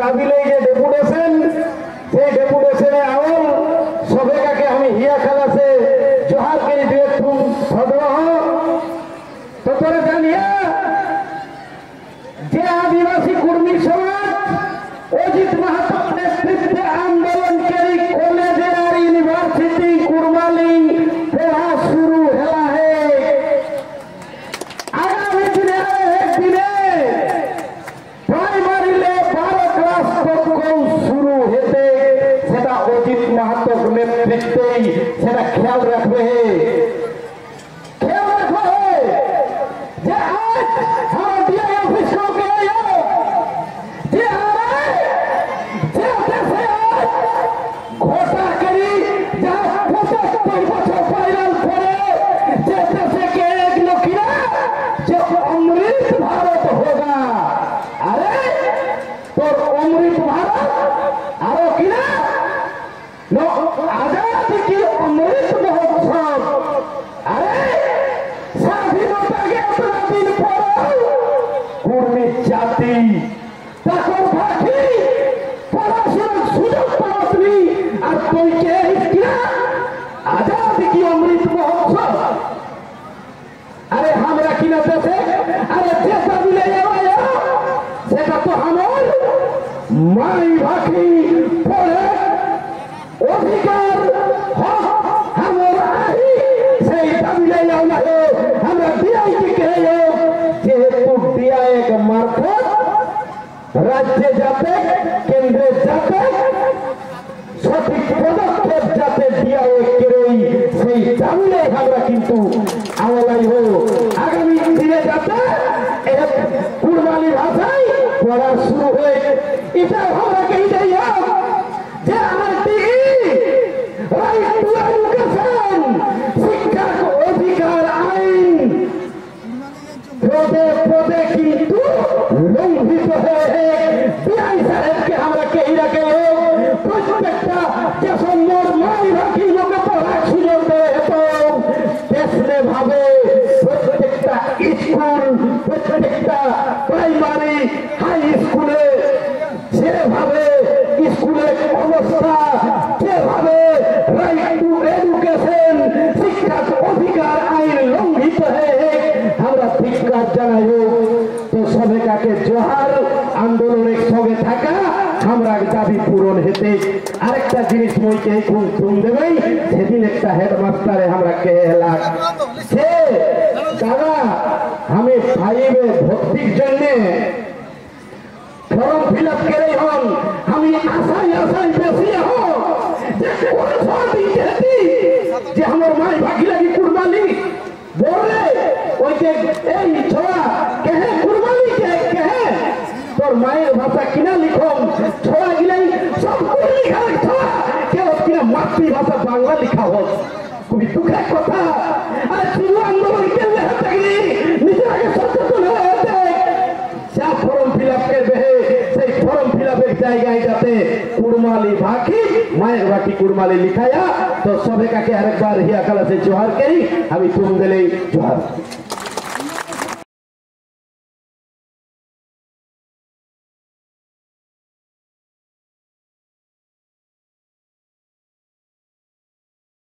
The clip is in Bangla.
দাবিলে যে ডেপুটেশন সেই ডেপুটেশনে আওয়াল সবেকাকে আমি হিয়া খালাসে জোহার করে দিয়ে তুম ভদ্রহ তো তোরে জানিয়া যে আদিবাসী কর্মী সমাজ অজিত মাহাতোর নেতৃত্বে আন্দোলনকারী কলেজে আর ইউনিভার্সিটি কুরমালি পড়া শুরু হেলা হে আগামী দিনে একদিনে প্রাইমারিলে 12 ক্লাস তক শুরু হেতে সেটা অজিত মাহাতোর নেতৃত্বেই সেটা খেয়াল রাখবে आजादी की अमृत महोत्सव अरे हमरा की ना देशे अरे जैसा भी ले आया सेटा तो हमर माई भाखी पड़े अधिकार हमर आही সেই দাবি ले आउला है हमरा दियाई के कहे जेहेतु दियाई के मार्फत राज्य जाते केंद्र जाते সঠিক পদক্ষেপ যাতে দিয়া কেরই সেই জানলে আমরা কিন্তু আওয়ালাই হো আগামী দিনে যাতে কুরবানি ভাষায় পড়া শুরু হয়ে এটা আমরা কেই যাইয়া যে আমাদের রাইট টু এডুকেশন শিক্ষার অধিকার আইন পদে পদে কিন্তু লঙ্ঘিত হয়ে বিআই সাহেবকে আমরা কেই রাখে প্রত্যেকটা যে সম্মত মাই রাখি লোকে পড়ার সুযোগ দেয় তো দেশে ভাবে প্রত্যেকটা স্কুল প্রত্যেকটা প্রাইমারি হাই স্কুলে যেভাবে স্কুলের অবস্থা যেভাবে রাইট টু এডুকেশন শিক্ষার অধিকার আইন লঙ্ঘিত হয়ে আমরা ধিক্কার জানাই তো সবেকাকে জোহার আন্দোলনের সঙ্গে থাকা আমরা দাবি পূরণ হেতে আরেকটা জিনিস মইকে ঘুম দেবে সেদিন একটা হেডমাস্টারে আমরা কে হেলা সে দাদা আমি ফাইভে ভর্তির জন্য ফর্ম ফিল আপ করে হন আমি আশাই বেশি হন যে কোন দিন যেতি যে আমার মাই ভাগি লাগি কুরবানি বলে ওই যে এই ছোড়া কেহে কুরবানি কেহে তোর মায়ের ভাষা কিনা লিখম ছোড়া গিলাই সব লিখা ছোড়া কেউ কিনা মাতৃভাষা বাংলা লিখা হোক খুবই দুঃখের কথা আরে শুধু আন্দোলন কেলে থাকলি নিজের আগে সচেতন হয়ে যা ফর্ম ফিল আপ করবে সেই ফর্ম ফিল আপের জায়গায় যাতে কুরমালি ভাকি মায়ের ভাকি কুরমালি লিখায়া তো সবে কাকে আরেকবার হিয়া কালাসে জোহার করি আমি তুম দিলেই জোহার